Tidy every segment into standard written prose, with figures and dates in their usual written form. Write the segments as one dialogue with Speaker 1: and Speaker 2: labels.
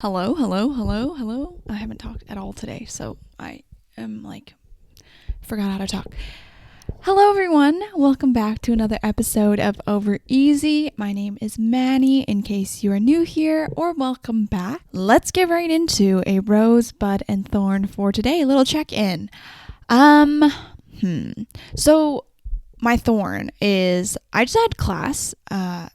Speaker 1: Hello, hello, hello, hello. I haven't talked at all today, so I am forgot how to talk. Hello, everyone. Welcome back to another episode of Over Easy. My name is Manny, in case you are new here, or welcome back. Let's get right into a rose, bud, and thorn for today. A little check-in. So my thorn is I just had class.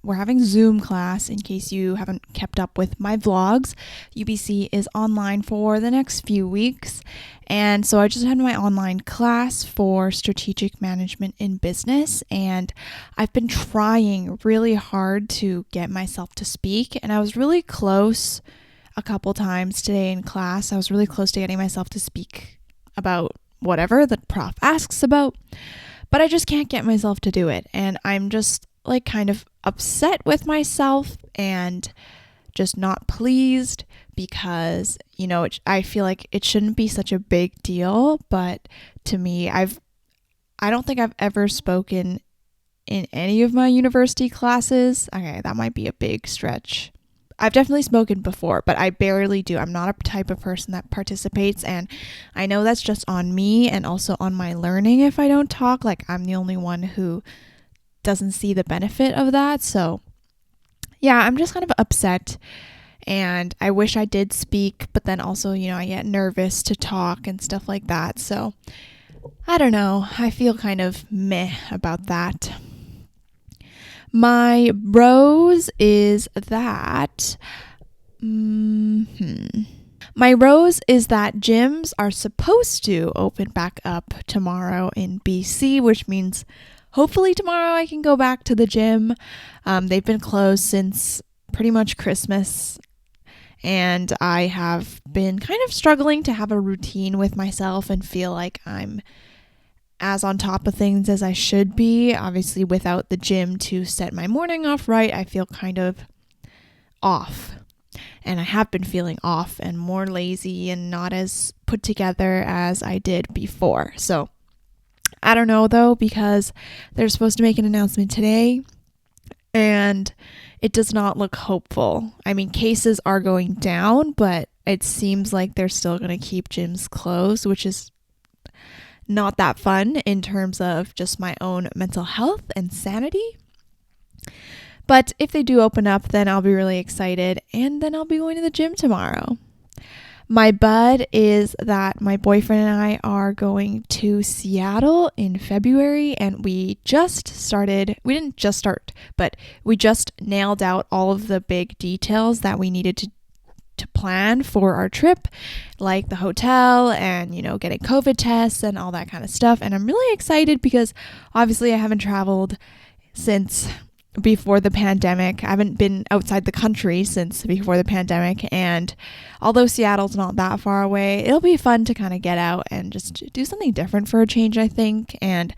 Speaker 1: We're having Zoom class in case you haven't kept up with my vlogs. UBC is online for the next few weeks. And so I just had my online class for strategic management in business. And I've been trying really hard to get myself to speak. And I was really close a couple times today in class. I was really close to getting myself to speak about whatever the prof asks about. But I just can't get myself to do it. And I'm just kind of upset with myself and just not pleased because, I feel like it shouldn't be such a big deal. But to me, I don't think I've ever spoken in any of my university classes. Okay, that might be a big stretch. I've definitely spoken before, but I barely do. I'm not a type of person that participates, and I know that's just on me and also on my learning if I don't talk. I'm the only one who doesn't see the benefit of that. So, yeah, I'm just kind of upset, and I wish I did speak, but then also, I get nervous to talk and stuff like that. So, I don't know. I feel kind of meh about that. My rose is that my rose is that gyms are supposed to open back up tomorrow in BC, which means hopefully tomorrow I can go back to the gym. They've been closed since pretty much Christmas, and I have been kind of struggling to have a routine with myself and feel like I'm as on top of things as I should be. Obviously, without the gym to set my morning off right, I feel kind of off. And I have been feeling off and more lazy and not as put together as I did before. So, I don't know though, because they're supposed to make an announcement today and it does not look hopeful. I mean, cases are going down, but it seems like they're still going to keep gyms closed, which is not that fun in terms of just my own mental health and sanity. But if they do open up, then I'll be really excited, and then I'll be going to the gym tomorrow. My bud is that my boyfriend and I are going to Seattle in February, and we didn't just start, but we just nailed out all of the big details that we needed to plan for our trip, like the hotel and, getting COVID tests and all that kind of stuff. And I'm really excited because obviously I haven't traveled since before the pandemic. I haven't been outside the country since before the pandemic. And although Seattle's not that far away, it'll be fun to kind of get out and just do something different for a change, I think. And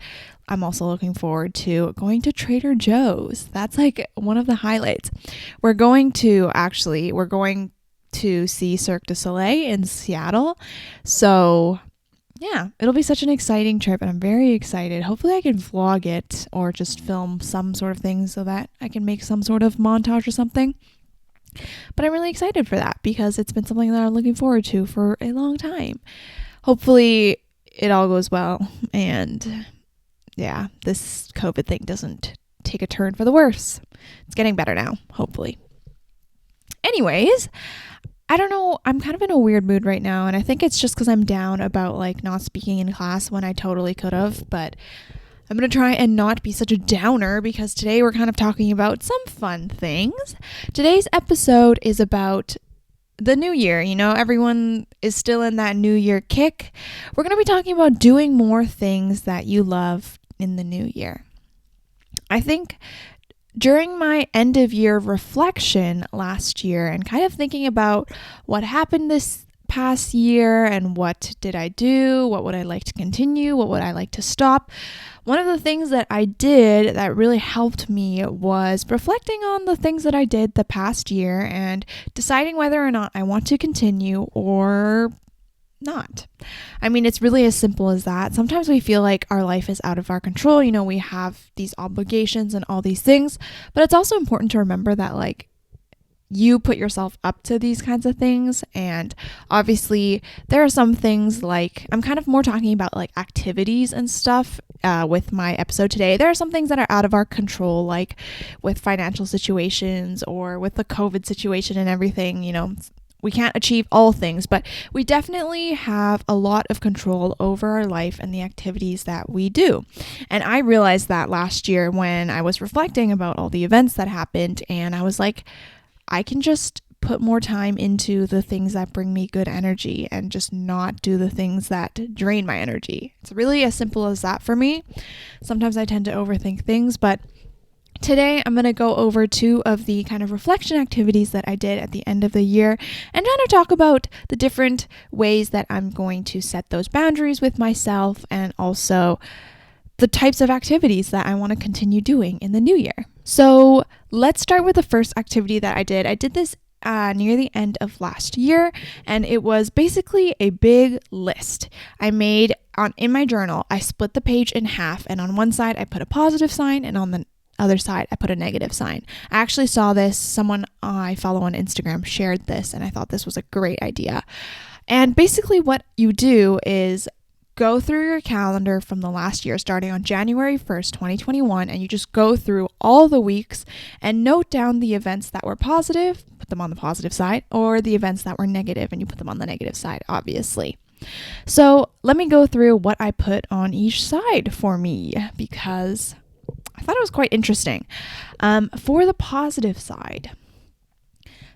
Speaker 1: I'm also looking forward to going to Trader Joe's. That's one of the highlights. We're going to see Cirque du Soleil in Seattle. So yeah, it'll be such an exciting trip and I'm very excited. Hopefully I can vlog it or just film some sort of thing so that I can make some sort of montage or something. But I'm really excited for that because it's been something that I'm looking forward to for a long time. Hopefully it all goes well and yeah, this COVID thing doesn't take a turn for the worse. It's getting better now, hopefully. Anyways, I don't know, I'm kind of in a weird mood right now, and I think it's just because I'm down about not speaking in class when I totally could have, but I'm going to try and not be such a downer because today we're kind of talking about some fun things. Today's episode is about the new year. Everyone is still in that new year kick. We're going to be talking about doing more things that you love in the new year. I think during my end of year reflection last year and kind of thinking about what happened this past year and what did I do, what would I like to continue, what would I like to stop, one of the things that I did that really helped me was reflecting on the things that I did the past year and deciding whether or not I want to continue or not. I mean, it's really as simple as that. Sometimes we feel like our life is out of our control. We have these obligations and all these things, but it's also important to remember that you put yourself up to these kinds of things. And obviously there are some things like, I'm kind of more talking about like activities and stuff with my episode today. There are some things that are out of our control, like with financial situations or with the COVID situation and everything. We can't achieve all things, but we definitely have a lot of control over our life and the activities that we do. And I realized that last year when I was reflecting about all the events that happened, and I was like, I can just put more time into the things that bring me good energy and just not do the things that drain my energy. It's really as simple as that for me. Sometimes I tend to overthink things, but today I'm going to go over 2 of the kind of reflection activities that I did at the end of the year and kind of talk about the different ways that I'm going to set those boundaries with myself, and also the types of activities that I want to continue doing in the new year. So let's start with the first activity that I did. I did this near the end of last year, and it was basically a big list I made in my journal. I split the page in half, and on one side I put a positive sign, and on the other side I put a negative sign. I actually saw this, someone I follow on Instagram shared this, and I thought this was a great idea. And basically what you do is go through your calendar from the last year, starting on January 1st, 2021, and you just go through all the weeks and note down the events that were positive, put them on the positive side, or the events that were negative, and you put them on the negative side, obviously. So let me go through what I put on each side for me, because I thought it was quite interesting. For the positive side,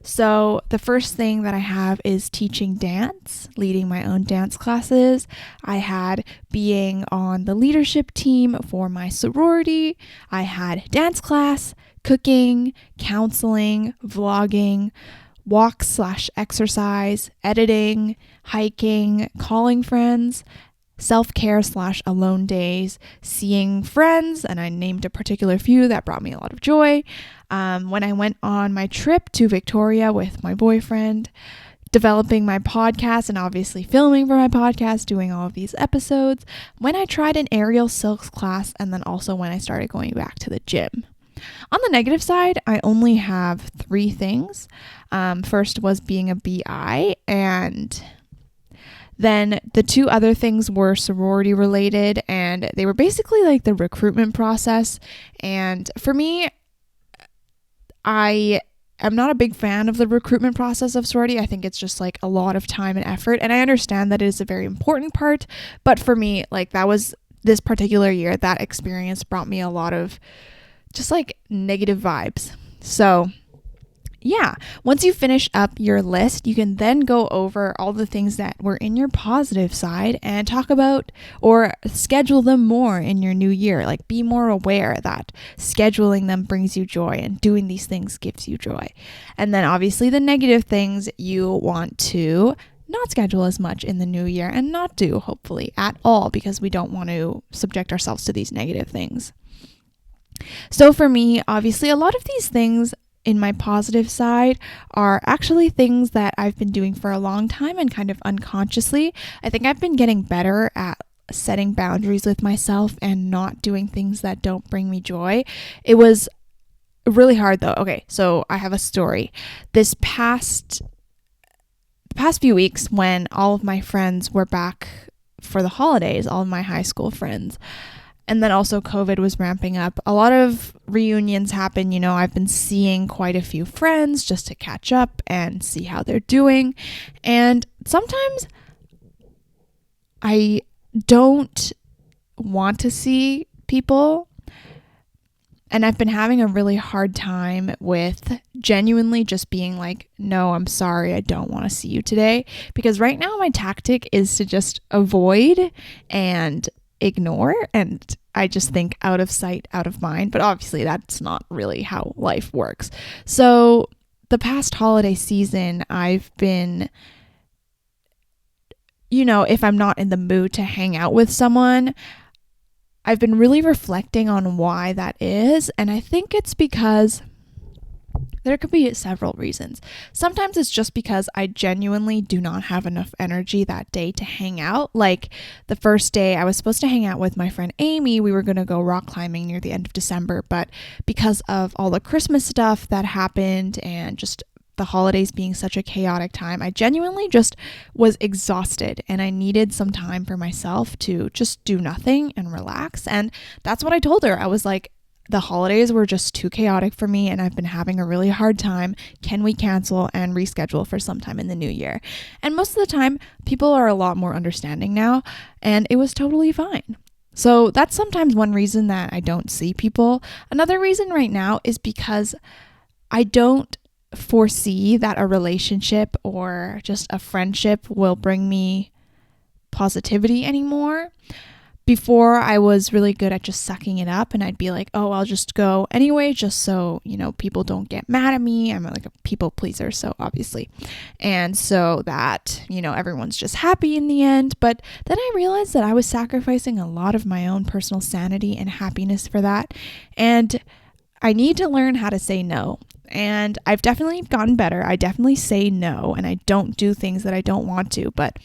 Speaker 1: so the first thing that I have is teaching dance, leading my own dance classes. I had being on the leadership team for my sorority. I had dance class, cooking, counseling, vlogging, walks/exercise, editing, hiking, calling friends, self-care/alone days, seeing friends, and I named a particular few that brought me a lot of joy. When I went on my trip to Victoria with my boyfriend, developing my podcast and obviously filming for my podcast, doing all of these episodes, when I tried an aerial silks class, and then also when I started going back to the gym. On the negative side, I only have 3 things. First was being a BI, and then the 2 other things were sorority related, and they were basically like the recruitment process. And for me, I am not a big fan of the recruitment process of sorority. I think it's just like a lot of time and effort, and I understand that it is a very important part, but for me, like, that was this particular year, that experience brought me a lot of just like negative vibes. So yeah, once you finish up your list, you can then go over all the things that were in your positive side and talk about or schedule them more in your new year. Like, be more aware that scheduling them brings you joy and doing these things gives you joy. And then obviously the negative things you want to not schedule as much in the new year and not do, hopefully, at all, because we don't want to subject ourselves to these negative things. So for me, obviously, a lot of these things in my positive side are actually things that I've been doing for a long time and kind of unconsciously. I think I've been getting better at setting boundaries with myself and not doing things that don't bring me joy. It was really hard though. Okay, so I have a story. The past few weeks, when all of my friends were back for the holidays, all of my high school friends, and then also COVID was ramping up, a lot of reunions happen. I've been seeing quite a few friends just to catch up and see how they're doing. And sometimes I don't want to see people. And I've been having a really hard time with genuinely just being like, no, I'm sorry, I don't want to see you today. Because right now my tactic is to just avoid and ignore, and I just think out of sight, out of mind. But obviously that's not really how life works. So the past holiday season, I've been, if I'm not in the mood to hang out with someone, I've been really reflecting on why that is. And I think it's because there could be several reasons. Sometimes it's just because I genuinely do not have enough energy that day to hang out. Like, the first day I was supposed to hang out with my friend Amy. We were going to go rock climbing near the end of December, but because of all the Christmas stuff that happened and just the holidays being such a chaotic time, I genuinely just was exhausted and I needed some time for myself to just do nothing and relax. And that's what I told her. I was like, the holidays were just too chaotic for me and I've been having a really hard time. Can we cancel and reschedule for sometime in the new year? And most of the time, people are a lot more understanding now, and it was totally fine. So that's sometimes one reason that I don't see people. Another reason right now is because I don't foresee that a relationship or just a friendship will bring me positivity anymore. Before, I was really good at just sucking it up, and I'd be like, oh, I'll just go anyway, just so, people don't get mad at me. I'm like a people pleaser, so obviously. And so that, everyone's just happy in the end. But then I realized that I was sacrificing a lot of my own personal sanity and happiness for that. And I need to learn how to say no. And I've definitely gotten better. I definitely say no, and I don't do things that I don't want to, but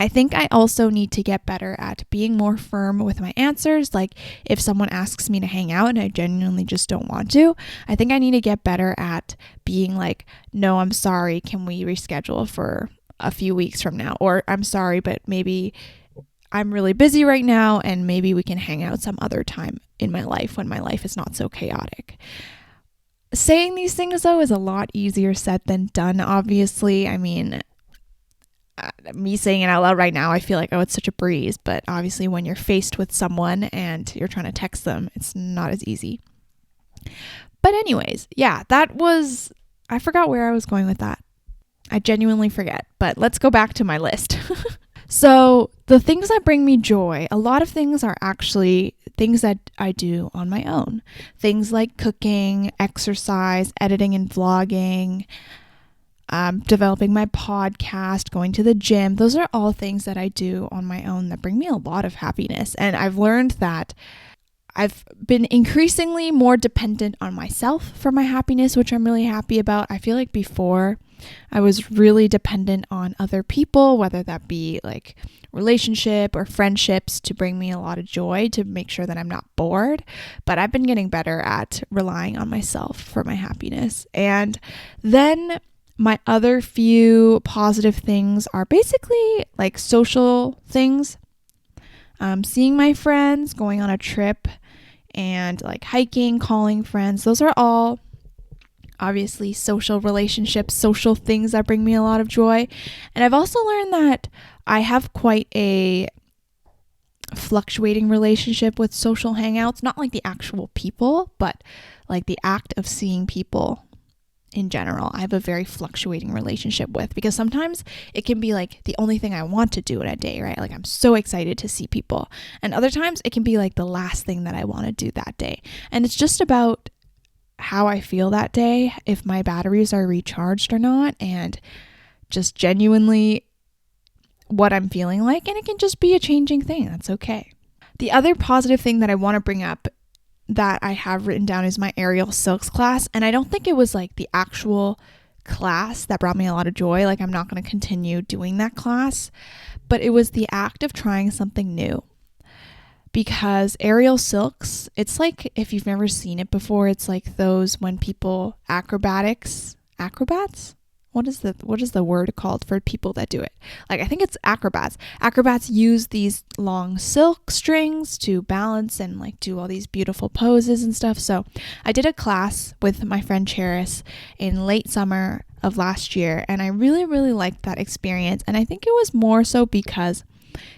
Speaker 1: I think I also need to get better at being more firm with my answers. Like if someone asks me to hang out and I genuinely just don't want to, I think I need to get better at being like, no, I'm sorry. Can we reschedule for a few weeks from now? Or I'm sorry, but maybe I'm really busy right now and maybe we can hang out some other time in my life when my life is not so chaotic. Saying these things though is a lot easier said than done, obviously. I mean, me saying it out loud right now, I feel like, oh, it's such a breeze. But obviously when you're faced with someone and you're trying to text them, it's not as easy. But anyways, yeah, I forgot where I was going with that. I genuinely forget, but let's go back to my list. So the things that bring me joy, a lot of things are actually things that I do on my own. Things like cooking, exercise, editing and vlogging, developing my podcast, going to the gym. Those are all things that I do on my own that bring me a lot of happiness. And I've learned that I've been increasingly more dependent on myself for my happiness, which I'm really happy about. I feel like before I was really dependent on other people, whether that be like relationship or friendships, to bring me a lot of joy, to make sure that I'm not bored. But I've been getting better at relying on myself for my happiness. And then my other few positive things are basically like social things. Seeing my friends, going on a trip, and like hiking, calling friends. Those are all obviously social relationships, social things that bring me a lot of joy. And I've also learned that I have quite a fluctuating relationship with social hangouts, not like the actual people, but like the act of seeing people in general. I have a very fluctuating relationship with, because sometimes it can be like the only thing I want to do in a day, right? Like I'm so excited to see people. And other times it can be like the last thing that I want to do that day. And it's just about how I feel that day, if my batteries are recharged or not, and just genuinely what I'm feeling like. And it can just be a changing thing. That's okay. The other positive thing that I want to bring up that I have written down is my aerial silks class. And I don't think it was like the actual class that brought me a lot of joy. Like I'm not going to continue doing that class, but it was the act of trying something new. Because aerial silks, it's like, if you've never seen it before, it's like those when people acrobats? What is the word called for people that do it? Like, I think it's acrobats. Acrobats use these long silk strings to balance and like do all these beautiful poses and stuff. So I did a class with my friend Cheris in late summer of last year, and I really, really liked that experience. And I think it was more so because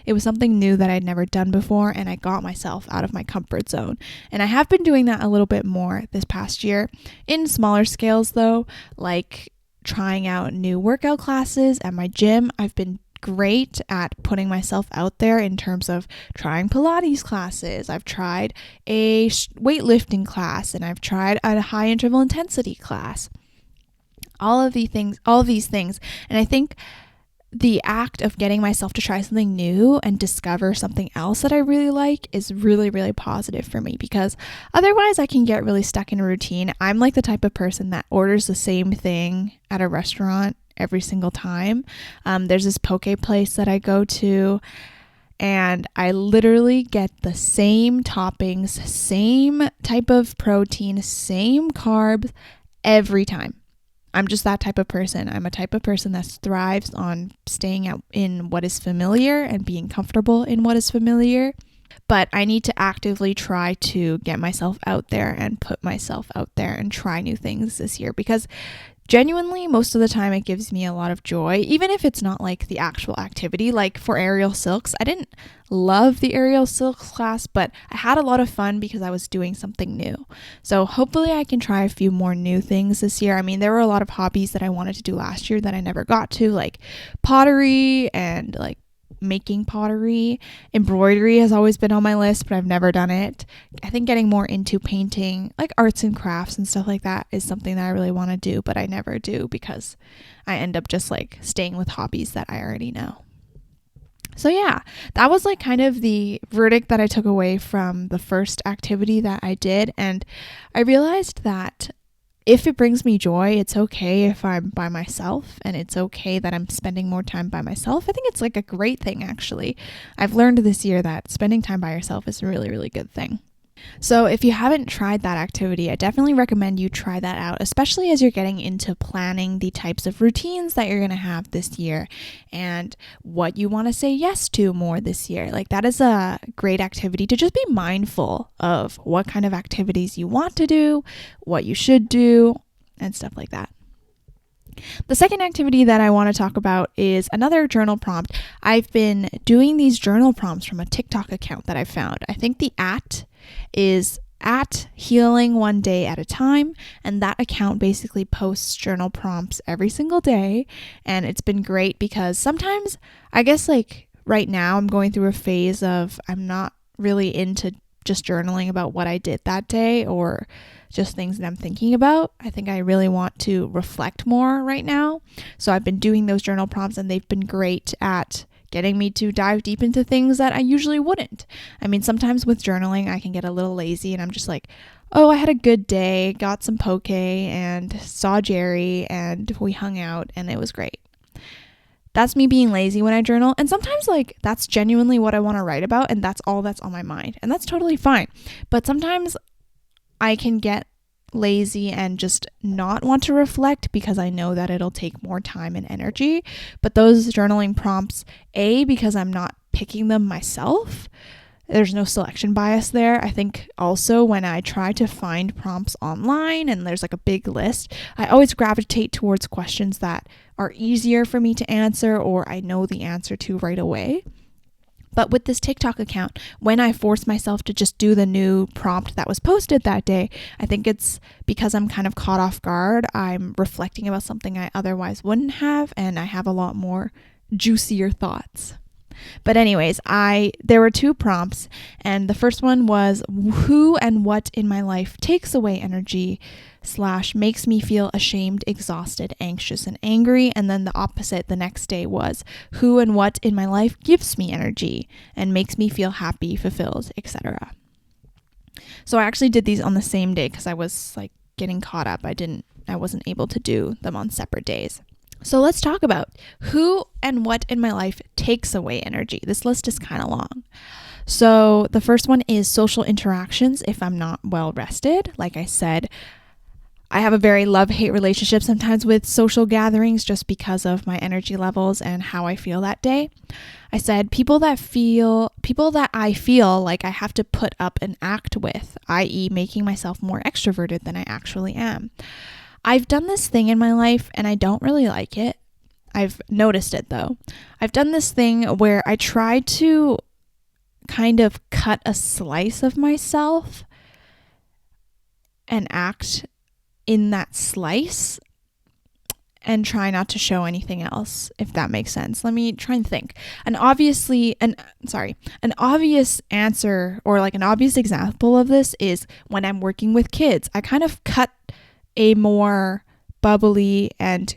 Speaker 1: it was something new that I'd never done before, and I got myself out of my comfort zone. And I have been doing that a little bit more this past year, in smaller scales though, like trying out new workout classes at my gym. I've been great at putting myself out there in terms of trying Pilates classes. I've tried a weightlifting class, and I've tried a high interval intensity class. All of these things. And I think the act of getting myself to try something new and discover something else that I really like is really, really positive for me, because otherwise I can get really stuck in a routine. I'm like the type of person that orders the same thing at a restaurant every single time. There's this poke place that I go to, and I literally get the same toppings, same type of protein, same carbs every time. I'm just that type of person. I'm a type of person that thrives on staying out in what is familiar and being comfortable in what is familiar. But I need to actively try to get myself out there and put myself out there and try new things this year, because genuinely, most of the time it gives me a lot of joy, even if it's not like the actual activity. Like for aerial silks, I didn't love the aerial silks class, but I had a lot of fun because I was doing something new. So hopefully I can try a few more new things this year. I mean, there were a lot of hobbies that I wanted to do last year that I never got to, like pottery and like making pottery. Embroidery has always been on my list, but I've never done it. I think getting more into painting, like arts and crafts and stuff like that, is something that I really want to do, but I never do because I end up just like staying with hobbies that I already know. So yeah, that was like kind of the verdict that I took away from the first activity that I did. And I realized that if it brings me joy, it's okay if I'm by myself, and it's okay that I'm spending more time by myself. I think it's like a great thing, actually. I've learned this year that spending time by yourself is a really, really good thing. So if you haven't tried that activity, I definitely recommend you try that out, especially as you're getting into planning the types of routines that you're going to have this year and what you want to say yes to more this year. Like, that is a great activity to just be mindful of what kind of activities you want to do, what you should do, and stuff like that. The second activity that I want to talk about is another journal prompt. I've been doing these journal prompts from a TikTok account that I found. I think the @ is at healing one day at a time, and that account basically posts journal prompts every single day, and it's been great because sometimes, I guess like right now, I'm going through a phase of I'm not really into just journaling about what I did that day or just things that I'm thinking about. I think I really want to reflect more right now. So I've been doing those journal prompts, and they've been great at getting me to dive deep into things that I usually wouldn't. I mean, sometimes with journaling, I can get a little lazy and I'm just like, oh, I had a good day, got some poke and saw Jerry and we hung out and it was great. That's me being lazy when I journal. And sometimes like that's genuinely what I want to write about, and that's all that's on my mind. And that's totally fine. But sometimes I can get lazy and just not want to reflect because I know that it'll take more time and energy. But those journaling prompts, because I'm not picking them myself, there's no selection bias there. I think also when I try to find prompts online and there's like a big list, I always gravitate towards questions that are easier for me to answer or I know the answer to right away. But with this TikTok account, when I force myself to just do the new prompt that was posted that day, I think it's because I'm kind of caught off guard. I'm reflecting about something I otherwise wouldn't have, and I have a lot more juicier thoughts. But anyways, there were two prompts, and the first one was who and what in my life takes away energy / makes me feel ashamed, exhausted, anxious, and angry. And then the opposite the next day was who and what in my life gives me energy and makes me feel happy, fulfilled, etc. So I actually did these on the same day because I was like getting caught up. I wasn't able to do them on separate days. So let's talk about who and what in my life takes away energy. This list is kind of long. So the first one is social interactions if I'm not well rested. Like I said, I have a very love-hate relationship sometimes with social gatherings just because of my energy levels and how I feel that day. I said people that I feel like I have to put up an act with, i.e. making myself more extroverted than I actually am. I've done this thing in my life and I don't really like it. I've noticed it though. I've done this thing where I try to kind of cut a slice of myself and act in that slice and try not to show anything else, if that makes sense. Let me try and think. An obvious answer or like an obvious example of this is when I'm working with kids. I kind of cut a more bubbly and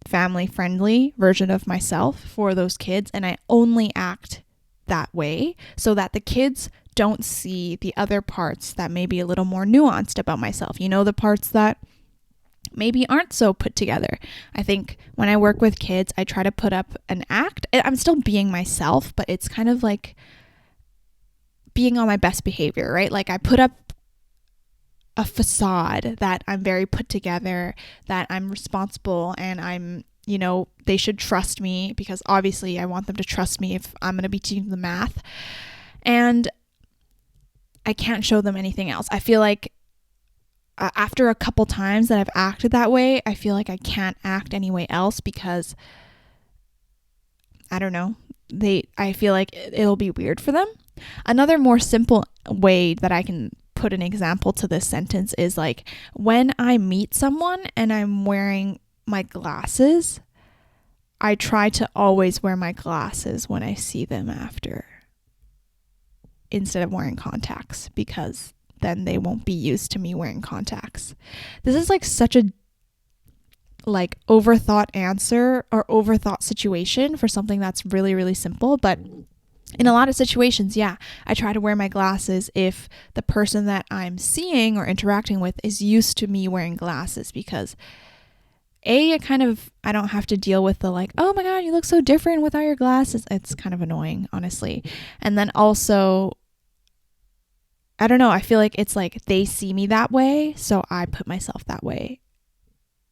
Speaker 1: family-friendly version of myself for those kids, and I only act that way so that the kids don't see the other parts that may be a little more nuanced about myself. You know, the parts that maybe aren't so put together. I think when I work with kids, I try to put up an act. I'm still being myself, but it's kind of like being on my best behavior, right? Like I put up a facade that I'm very put together, that I'm responsible, and I'm, they should trust me, because obviously I want them to trust me if I'm going to be teaching them math. And I can't show them anything else. I feel like after a couple times that I've acted that way, I feel like I can't act any way else, because I don't know, I feel like it'll be weird for them. Another more simple way that I can put an example to this sentence is like, when I meet someone and I'm wearing my glasses, I try to always wear my glasses when I see them after, instead of wearing contacts, because then they won't be used to me wearing contacts. This is like such a overthought answer or overthought situation for something that's really, really simple. But in a lot of situations, yeah, I try to wear my glasses if the person that I'm seeing or interacting with is used to me wearing glasses, because I don't have to deal with the like, oh my God, you look so different without your glasses. It's kind of annoying, honestly. And then also, I don't know, I feel like it's like they see me that way, so I put myself that way,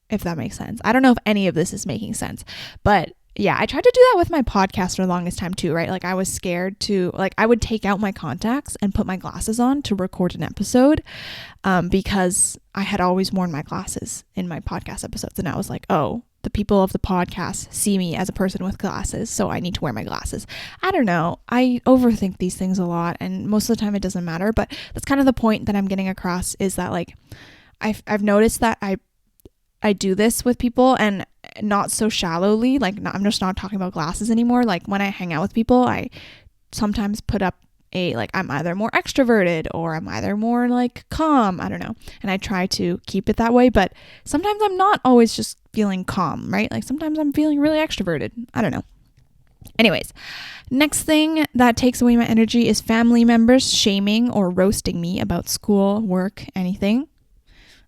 Speaker 1: if that makes sense. I don't know if any of this is making sense, but yeah, I tried to do that with my podcast for the longest time too, right? Like I was scared to, I would take out my contacts and put my glasses on to record an episode, because I had always worn my glasses in my podcast episodes. And I was like, oh, the people of the podcast see me as a person with glasses, so I need to wear my glasses. I don't know. I overthink these things a lot, and most of the time it doesn't matter, but that's kind of the point that I'm getting across, is that like, I've noticed that I do this with people, and not so shallowly. I'm just not talking about glasses anymore. Like when I hang out with people, I sometimes put up I'm either more extroverted or I'm either more like calm. I don't know. And I try to keep it that way, but sometimes I'm not always just feeling calm, right? Like sometimes I'm feeling really extroverted. I don't know. Anyways, next thing that takes away my energy is family members shaming or roasting me about school, work, anything.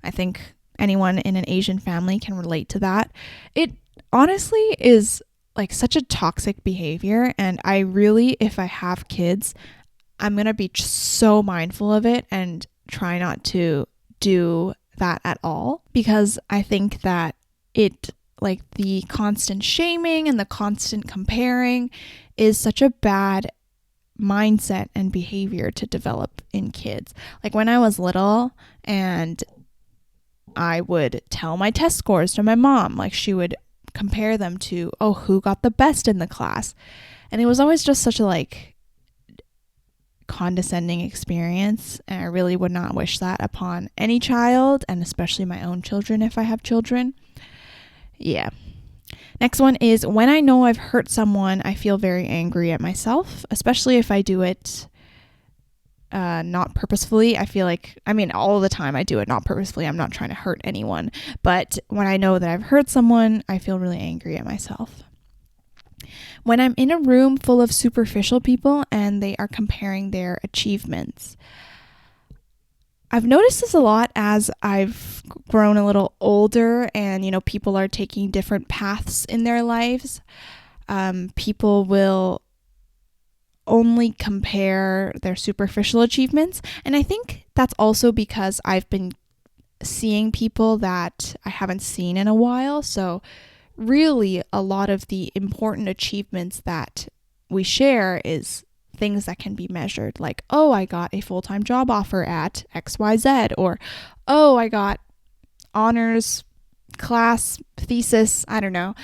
Speaker 1: I think anyone in an Asian family can relate to that. It honestly is like such a toxic behavior, and I really, if I have kids, I'm going to be so mindful of it and try not to do that at all, because I think that the constant shaming and the constant comparing is such a bad mindset and behavior to develop in kids. Like when I was little and I would tell my test scores to my mom, like she would compare them to, oh, who got the best in the class. And it was always just such a condescending experience, and I really would not wish that upon any child, and especially my own children if I have children. Yeah. Next one is, when I know I've hurt someone, I feel very angry at myself, especially if I do it not purposefully. I feel like, all the time I do it not purposefully. I'm not trying to hurt anyone. But when I know that I've hurt someone, I feel really angry at myself. When I'm in a room full of superficial people and they are comparing their achievements. I've noticed this a lot as I've grown a little older, and, people are taking different paths in their lives. People will only compare their superficial achievements. And I think that's also because I've been seeing people that I haven't seen in a while. So really, a lot of the important achievements that we share is things that can be measured, like, oh, I got a full-time job offer at XYZ, or, oh, I got honors class thesis, I don't know.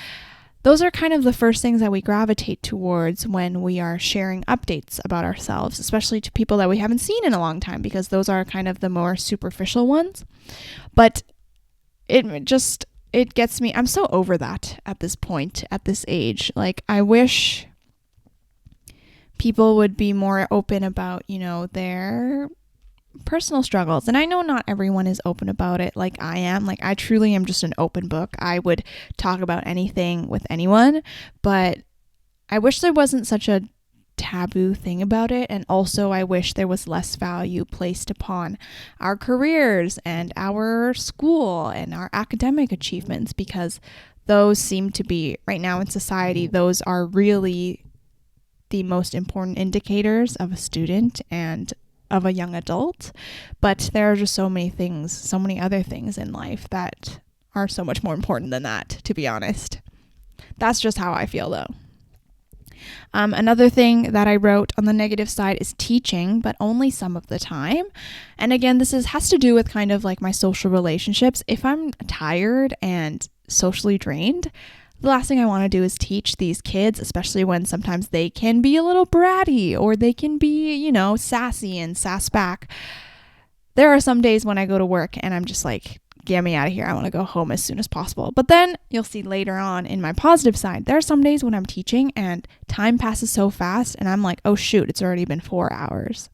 Speaker 1: Those are kind of the first things that we gravitate towards when we are sharing updates about ourselves, especially to people that we haven't seen in a long time, because those are kind of the more superficial ones. But it gets me, I'm so over that at this point, at this age. Like, I wish people would be more open about, their personal struggles. And I know not everyone is open about it like I am. Like, I truly am just an open book. I would talk about anything with anyone, but I wish there wasn't such a taboo thing about it. And also, I wish there was less value placed upon our careers and our school and our academic achievements, because those seem to be, right now in society, those are really the most important indicators of a student and of a young adult, but there are just so many things, so many other things in life that are so much more important than that, to be honest. That's just how I feel though. Another thing that I wrote on the negative side is teaching, but only some of the time. And again, has to do with kind of like my social relationships. If I'm tired and socially drained, the last thing I want to do is teach these kids, especially when sometimes they can be a little bratty or they can be, sassy and sass back. There are some days when I go to work and I'm just like, get me out of here. I want to go home as soon as possible. But then you'll see later on in my positive side, there are some days when I'm teaching and time passes so fast and I'm like, oh shoot, it's already been 4 hours.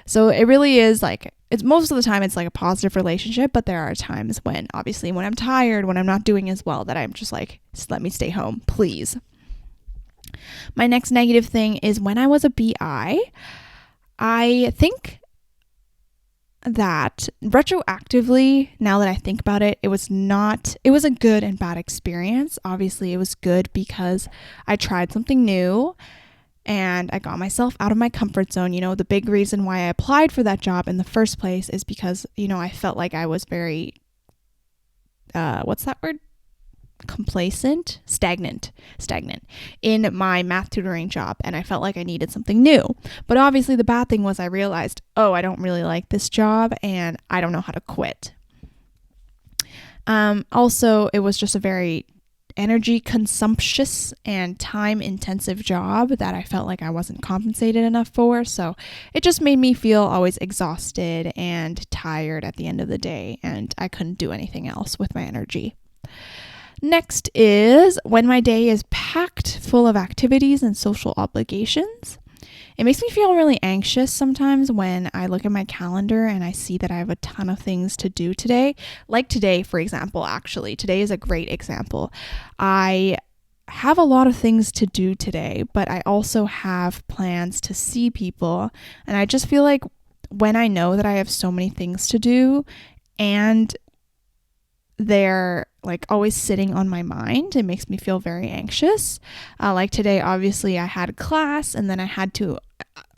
Speaker 1: So it really is like, it's most of the time it's like a positive relationship, but there are times when obviously when I'm tired, when I'm not doing as well, that I'm just like, just let me stay home, please. My next negative thing is when I was a BI, I think that retroactively, now that I think about it, it was a good and bad experience. Obviously, it was good because I tried something new and I got myself out of my comfort zone. The big reason why I applied for that job in the first place is because, I felt like I was very, what's that word? Stagnant in my math tutoring job, and I felt like I needed something new. But obviously the bad thing was I realized, I don't really like this job and I don't know how to quit. Also, it was just a very energy consumptious and time intensive job that I felt like I wasn't compensated enough for, so it just made me feel always exhausted and tired at the end of the day, and I couldn't do anything else with my energy. Next is when my day is packed full of activities and social obligations. It makes me feel really anxious sometimes when I look at my calendar and I see that I have a ton of things to do today. Like today, for example, actually. Today is a great example. I have a lot of things to do today, but I also have plans to see people. And I just feel like when I know that I have so many things to do and they're like always sitting on my mind, it makes me feel very anxious. Like today, obviously I had class and then I had to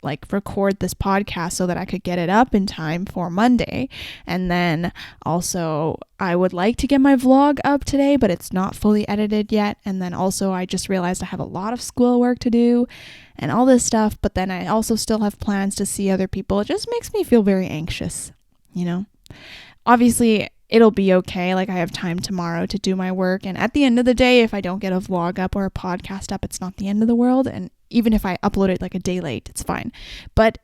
Speaker 1: record this podcast so that I could get it up in time for Monday. And then also I would like to get my vlog up today, but it's not fully edited yet. And then also I just realized I have a lot of schoolwork to do and all this stuff, but then I also still have plans to see other people. It just makes me feel very anxious, Obviously, it'll be okay. I have time tomorrow to do my work. And at the end of the day, if I don't get a vlog up or a podcast up, it's not the end of the world. And even if I upload it a day late, it's fine. But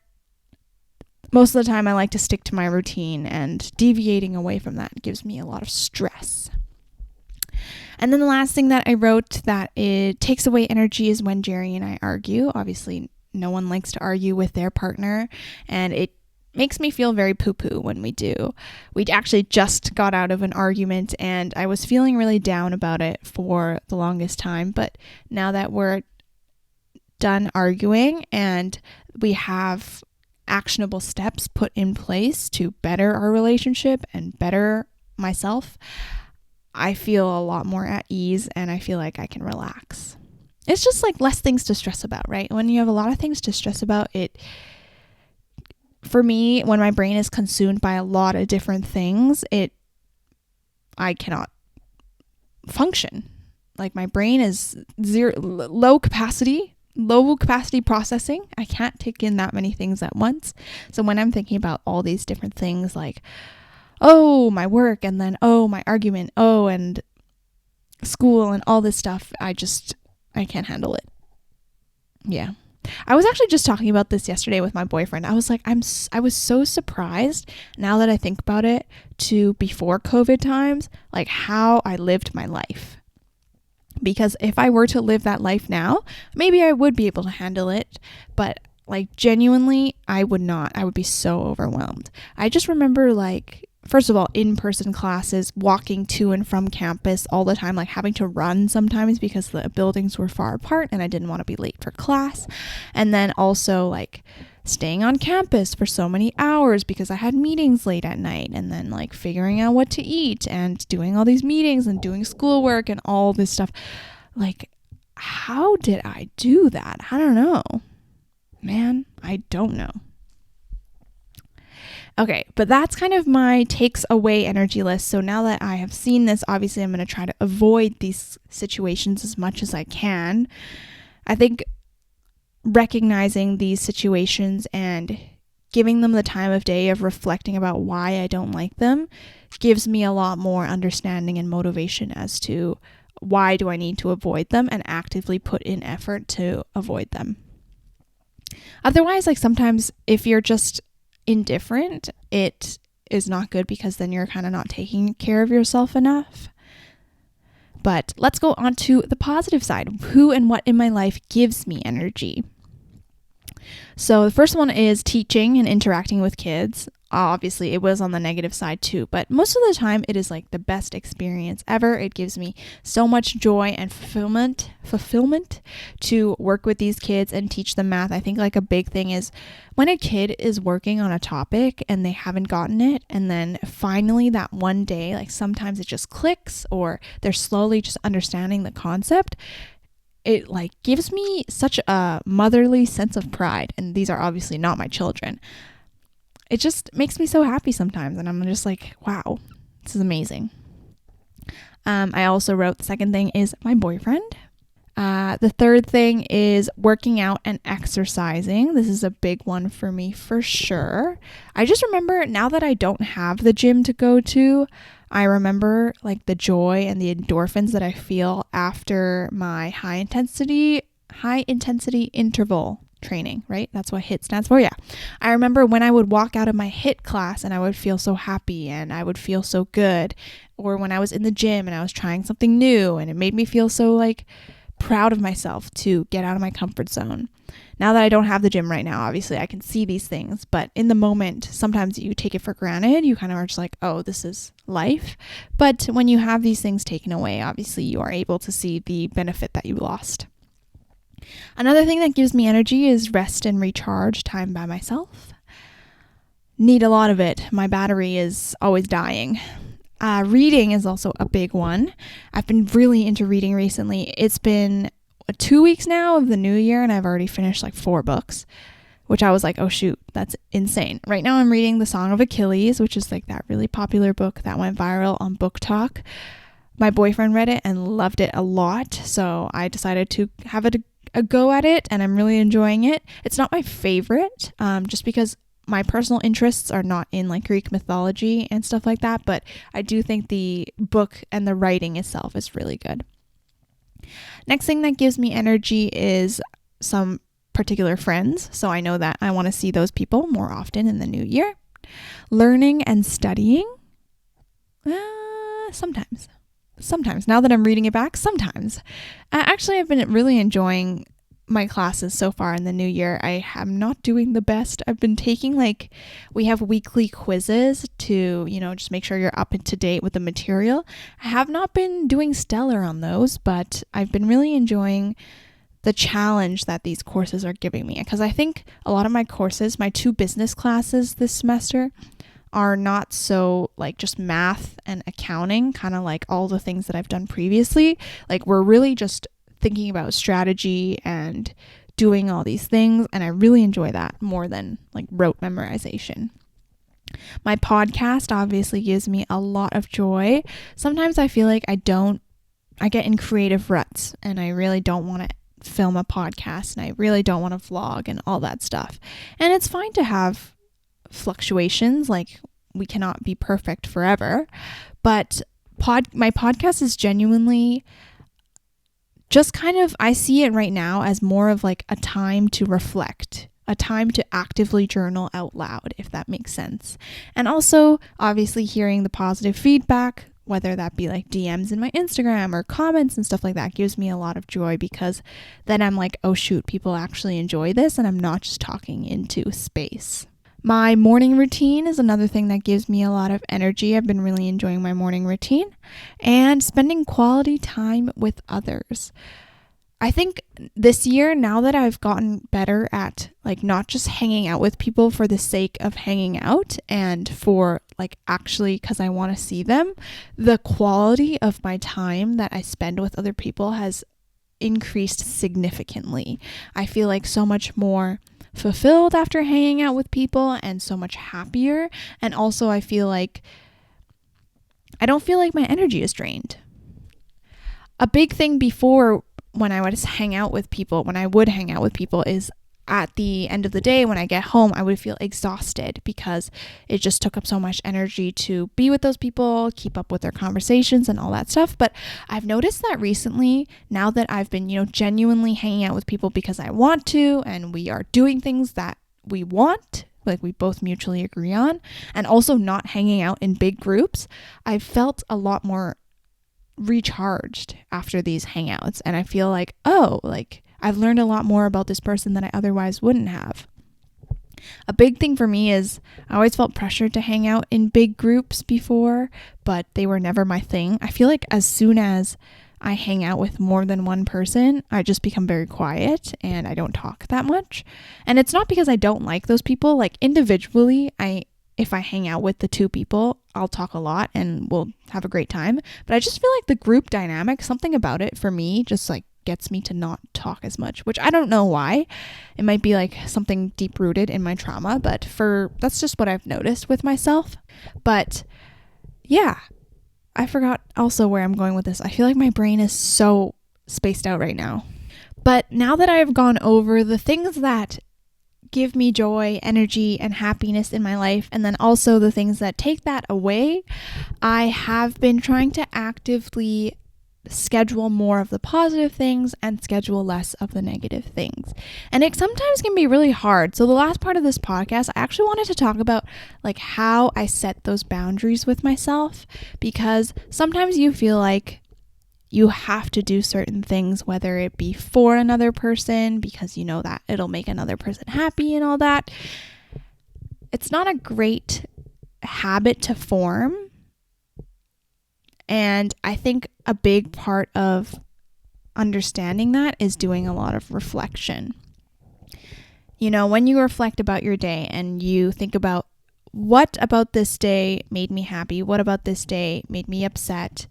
Speaker 1: most of the time, I like to stick to my routine, and deviating away from that gives me a lot of stress. And then the last thing that I wrote that it takes away energy is when Jerry and I argue. Obviously, no one likes to argue with their partner, and it makes me feel very poo-poo when we do. We actually just got out of an argument and I was feeling really down about it for the longest time, but now that we're done arguing and we have actionable steps put in place to better our relationship and better myself, I feel a lot more at ease and I feel like I can relax. It's just less things to stress about, right? When you have a lot of things to stress about, for me, when my brain is consumed by a lot of different things, I cannot function. My brain is low capacity processing. I can't take in that many things at once. So when I'm thinking about all these different things my work, and then, my argument, and school and all this stuff, I can't handle it. Yeah. I was actually just talking about this yesterday with my boyfriend. I was I was so surprised now that I think about it to before COVID times, how I lived my life. Because if I were to live that life now, maybe I would be able to handle it. But genuinely, I would not. I would be so overwhelmed. I just remember first of all, in-person classes, walking to and from campus all the time, having to run sometimes because the buildings were far apart and I didn't want to be late for class. And then also staying on campus for so many hours because I had meetings late at night, and then figuring out what to eat and doing all these meetings and doing schoolwork and all this stuff. How did I do that? I don't know. Man, I don't know. Okay, but that's kind of my takes away energy list. So now that I have seen this, obviously I'm going to try to avoid these situations as much as I can. I think recognizing these situations and giving them the time of day of reflecting about why I don't like them gives me a lot more understanding and motivation as to why do I need to avoid them and actively put in effort to avoid them. Otherwise, like sometimes if you're just indifferent, it is not good because then you're kind of not taking care of yourself enough. But let's go on to the positive side. Who and what in my life gives me energy? So the first one is teaching and interacting with kids. Obviously, it was on the negative side too, but most of the time it is like the best experience ever. It gives me so much joy and fulfillment to work with these kids and teach them math. I think like a big thing is when a kid is working on a topic and they haven't gotten it, and then finally that one day, like sometimes it just clicks or they're slowly just understanding the concept. It like gives me such a motherly sense of pride. And these are obviously not my children. It just makes me so happy sometimes. And I'm just like, wow, this is amazing. I also wrote the second thing is my boyfriend. The third thing is working out and exercising. This is a big one for me for sure. I just remember now that I don't have the gym to go to, I remember like the joy and the endorphins that I feel after my high intensity interval training, right? That's what HIIT stands for. Yeah. I remember when I would walk out of my HIIT class and I would feel so happy and I would feel so good. Or when I was in the gym and I was trying something new and it made me feel so like proud of myself to get out of my comfort zone. Now that I don't have the gym right now, obviously I can see these things, but in the moment, sometimes you take it for granted. You kind of are just like, oh, this is life. But when you have these things taken away, obviously you are able to see the benefit that you lost. Another thing that gives me energy is rest and recharge time by myself. Need a lot of it. My battery is always dying. Reading is also a big one. I've been really into reading recently. It's been 2 weeks now of the new year and I've already finished like 4 books, which I was like, oh shoot, that's insane. Right now I'm reading The Song of Achilles, which is like that really popular book that went viral on Book Talk. My boyfriend read it and loved it a lot, so I decided to have a go at it and I'm really enjoying it. It's not my favorite, just because my personal interests are not in like Greek mythology and stuff like that, but I do think the book and the writing itself is really good. Next thing that gives me energy is some particular friends. So I know that I want to see those people more often in the new year. Learning and studying. Sometimes. Now that I'm reading it back, sometimes. Actually, I've been really enjoying my classes so far in the new year. I am not doing the best. I've been taking we have weekly quizzes to, just make sure you're up to date with the material. I have not been doing stellar on those, but I've been really enjoying the challenge that these courses are giving me. Because I think a lot of my courses, my 2 business classes this semester, are not so just math and accounting, kind of like all the things that I've done previously. We're really just thinking about strategy and doing all these things, and I really enjoy that more than rote memorization. My podcast obviously gives me a lot of joy. Sometimes I feel like I get in creative ruts and I really don't want to film a podcast and I really don't want to vlog and all that stuff. And it's fine to have fluctuations, we cannot be perfect forever, but my podcast is genuinely just I see it right now as more of a time to reflect, a time to actively journal out loud, if that makes sense. And also, obviously, hearing the positive feedback, whether that be DMs in my Instagram or comments and stuff like that, gives me a lot of joy, because then I'm like, oh shoot, people actually enjoy this and I'm not just talking into space. My morning routine is another thing that gives me a lot of energy. I've been really enjoying my morning routine and spending quality time with others. I think this year, now that I've gotten better at not just hanging out with people for the sake of hanging out and for actually because I want to see them, the quality of my time that I spend with other people has increased significantly. I feel so much more fulfilled after hanging out with people and so much happier. And also I don't feel like my energy is drained. A big thing before when I would hang out with people is at the end of the day when I get home, I would feel exhausted because it just took up so much energy to be with those people, keep up with their conversations and all that stuff. But I've noticed that recently, now that I've been, genuinely hanging out with people because I want to, and we are doing things that we want, like we both mutually agree on, and also not hanging out in big groups, I've felt a lot more recharged after these hangouts. And I feel like, I've learned a lot more about this person than I otherwise wouldn't have. A big thing for me is I always felt pressured to hang out in big groups before, but they were never my thing. I feel like as soon as I hang out with more than one person, I just become very quiet and I don't talk that much. And it's not because I don't like those people. Like individually, if I hang out with the two people, I'll talk a lot and we'll have a great time. But I just feel like the group dynamic, something about it for me just like gets me to not talk as much, which I don't know why. It might be like something deep rooted in my trauma, but that's just what I've noticed with myself. But yeah, I forgot also where I'm going with this. I feel like my brain is so spaced out right now. But now that I've gone over the things that give me joy, energy, and happiness in my life, and then also the things that take that away, I have been trying to actively schedule more of the positive things and schedule less of the negative things. And it sometimes can be really hard. So the last part of this podcast, I actually wanted to talk about like how I set those boundaries with myself, because sometimes you feel like you have to do certain things, whether it be for another person because you know that it'll make another person happy and all that. It's not a great habit to form. And I think a big part of understanding that is doing a lot of reflection. When you reflect about your day and you think about what about this day made me happy, what about this day made me upset,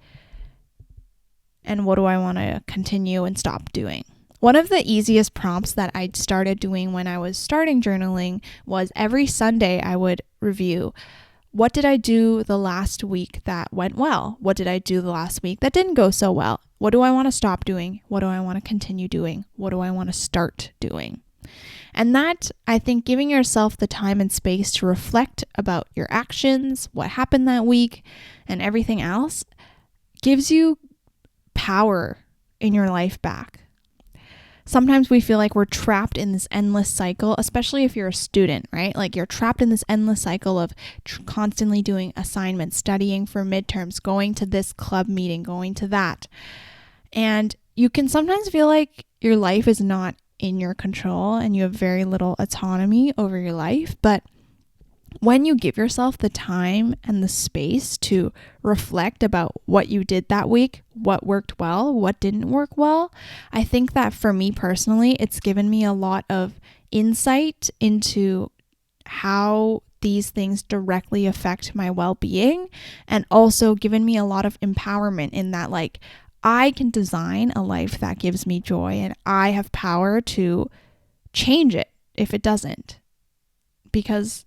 Speaker 1: and what do I want to continue and stop doing? One of the easiest prompts that I started doing when I was starting journaling was every Sunday I would review, what did I do the last week that went well? What did I do the last week that didn't go so well? What do I want to stop doing? What do I want to continue doing? What do I want to start doing? And that, I think, giving yourself the time and space to reflect about your actions, what happened that week, and everything else gives you power in your life back. Sometimes we feel like we're trapped in this endless cycle, especially if you're a student, right? Like you're trapped in this endless cycle of constantly doing assignments, studying for midterms, going to this club meeting, going to that. And you can sometimes feel like your life is not in your control and you have very little autonomy over your life. But when you give yourself the time and the space to reflect about what you did that week, what worked well, what didn't work well, I think that for me personally, it's given me a lot of insight into how these things directly affect my well-being, and also given me a lot of empowerment in that, like, I can design a life that gives me joy and I have power to change it if it doesn't, because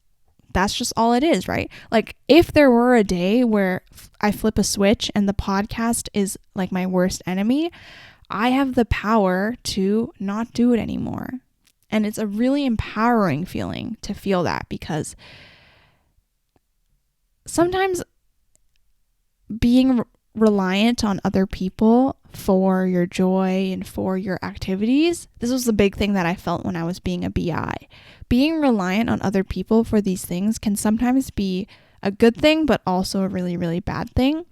Speaker 1: that's just all it is, right? Like if there were a day where I flip a switch and the podcast is like my worst enemy, I have the power to not do it anymore. And it's a really empowering feeling to feel that, because sometimes being reliant on other people for your joy and for your activities, this was the big thing that I felt when I was being a BI. Being reliant on other people for these things can sometimes be a good thing, but also a really, really bad thing.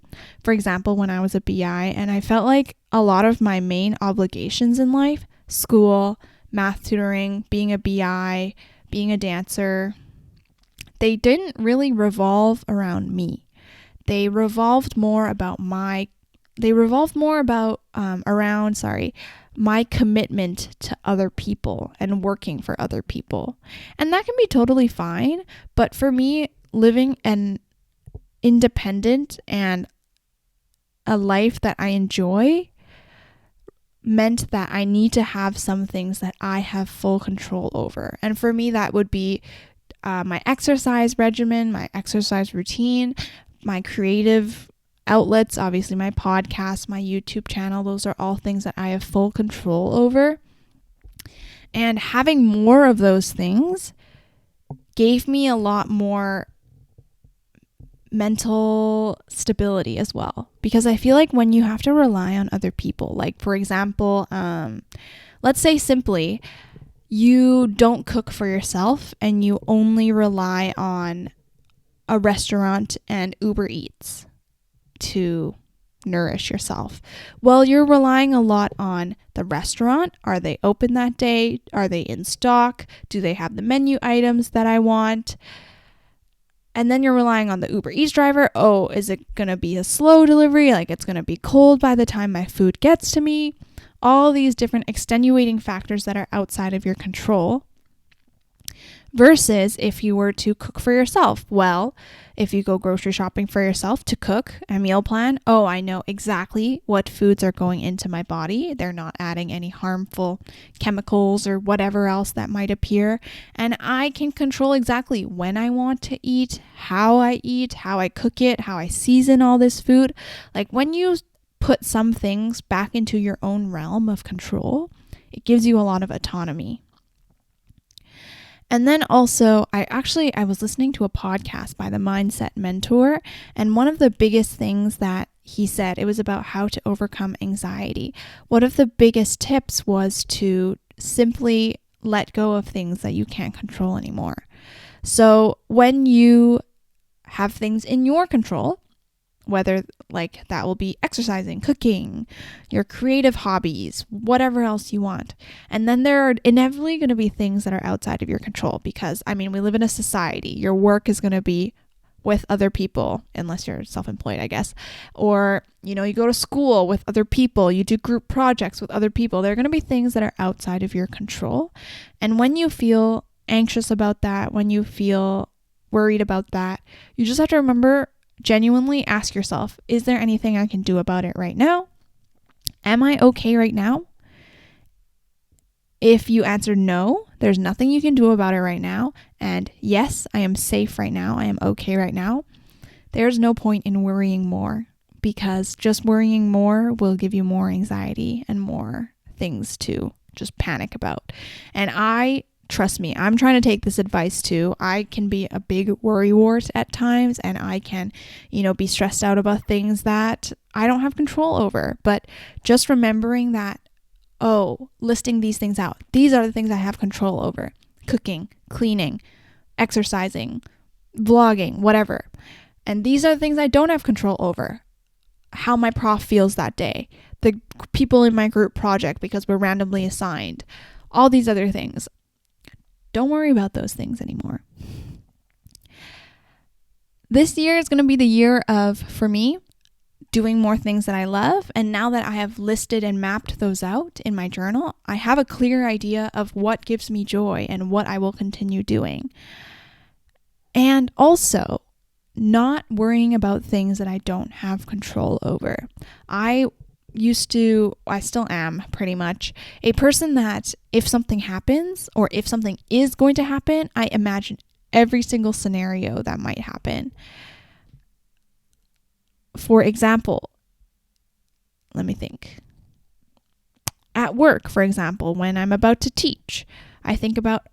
Speaker 1: For example, when I was a BI and I felt like a lot of my main obligations in life, school, math tutoring, being a BI, being a dancer, they didn't really revolve around me. They revolved more about my commitment to other people and working for other people. And that can be totally fine. But for me, living an independent and a life that I enjoy meant that I need to have some things that I have full control over. And for me, that would be my exercise regimen, my exercise routine, my creative outlets, obviously my podcast, my YouTube channel. Those are all things that I have full control over. And having more of those things gave me a lot more mental stability as well, because I feel like when you have to rely on other people, like for example, let's say simply you don't cook for yourself and you only rely on a restaurant and Uber Eats to nourish yourself. Well, you're relying a lot on the restaurant. Are they open that day? Are they in stock? Do they have the menu items that I want? And then you're relying on the Uber Eats driver. Oh, is it going to be a slow delivery? Like it's going to be cold by the time my food gets to me. All these different extenuating factors that are outside of your control. Versus if you were to cook for yourself. Well, if you go grocery shopping for yourself to cook a meal plan, oh, I know exactly what foods are going into my body. They're not adding any harmful chemicals or whatever else that might appear. And I can control exactly when I want to eat, how I cook it, how I season all this food. Like when you put some things back into your own realm of control, it gives you a lot of autonomy. And then also, I was listening to a podcast by the Mindset Mentor, and one of the biggest things that he said, it was about how to overcome anxiety. One of the biggest tips was to simply let go of things that you can't control anymore. So when you have things in your control, whether like that will be exercising, cooking, your creative hobbies, whatever else you want. And then there are inevitably going to be things that are outside of your control because, I mean, we live in a society. Your work is going to be with other people, unless you're self-employed, I guess. Or, you go to school with other people, you do group projects with other people. There are going to be things that are outside of your control. And when you feel anxious about that, when you feel worried about that, you just have to remember, genuinely ask yourself, is there anything I can do about it right now? Am I okay right now? If you answer no, there's nothing you can do about it right now, and yes, I am safe right now, I am okay right now, there's no point in worrying more, because just worrying more will give you more anxiety and more things to just panic about. And trust me, I'm trying to take this advice too. I can be a big worrywart at times, and I can, be stressed out about things that I don't have control over. But just remembering that, listing these things out. These are the things I have control over. Cooking, cleaning, exercising, vlogging, whatever. And these are the things I don't have control over. How my prof feels that day. The people in my group project because we're randomly assigned. All these other things. Don't worry about those things anymore. This year is going to be the year of, for me, doing more things that I love. And now that I have listed and mapped those out in my journal, I have a clear idea of what gives me joy and what I will continue doing. And also, not worrying about things that I don't have control over. I still am pretty much a person that if something happens or if something is going to happen, I imagine every single scenario that might happen. For example, let me think. At work, for example, when I'm about to teach, I think about,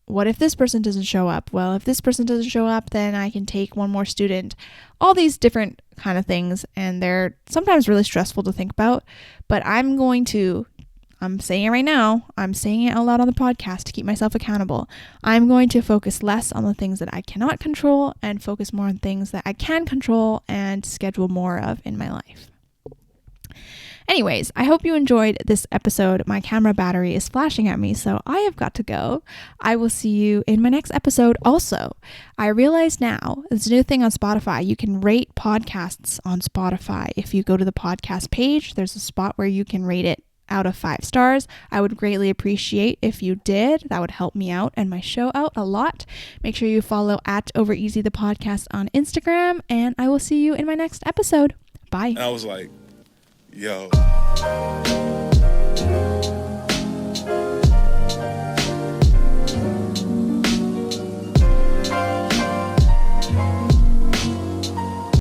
Speaker 1: what if this person doesn't show up? Well, if this person doesn't show up, then I can take one more student. All these different kind of things, and they're sometimes really stressful to think about, but I'm saying it right now, I'm saying it out loud on the podcast to keep myself accountable. I'm going to focus less on the things that I cannot control and focus more on things that I can control and schedule more of in my life. Anyways, I hope you enjoyed this episode. My camera battery is flashing at me, so I have got to go. I will see you in my next episode. Also, I realize now, there's a new thing on Spotify. You can rate podcasts on Spotify. If you go to the podcast page, there's a spot where you can rate it out of 5 stars. I would greatly appreciate if you did. That would help me out and my show out a lot. Make sure you follow @OverEasy the podcast on Instagram, and I will see you in my next episode. Bye.
Speaker 2: I was like, Yo.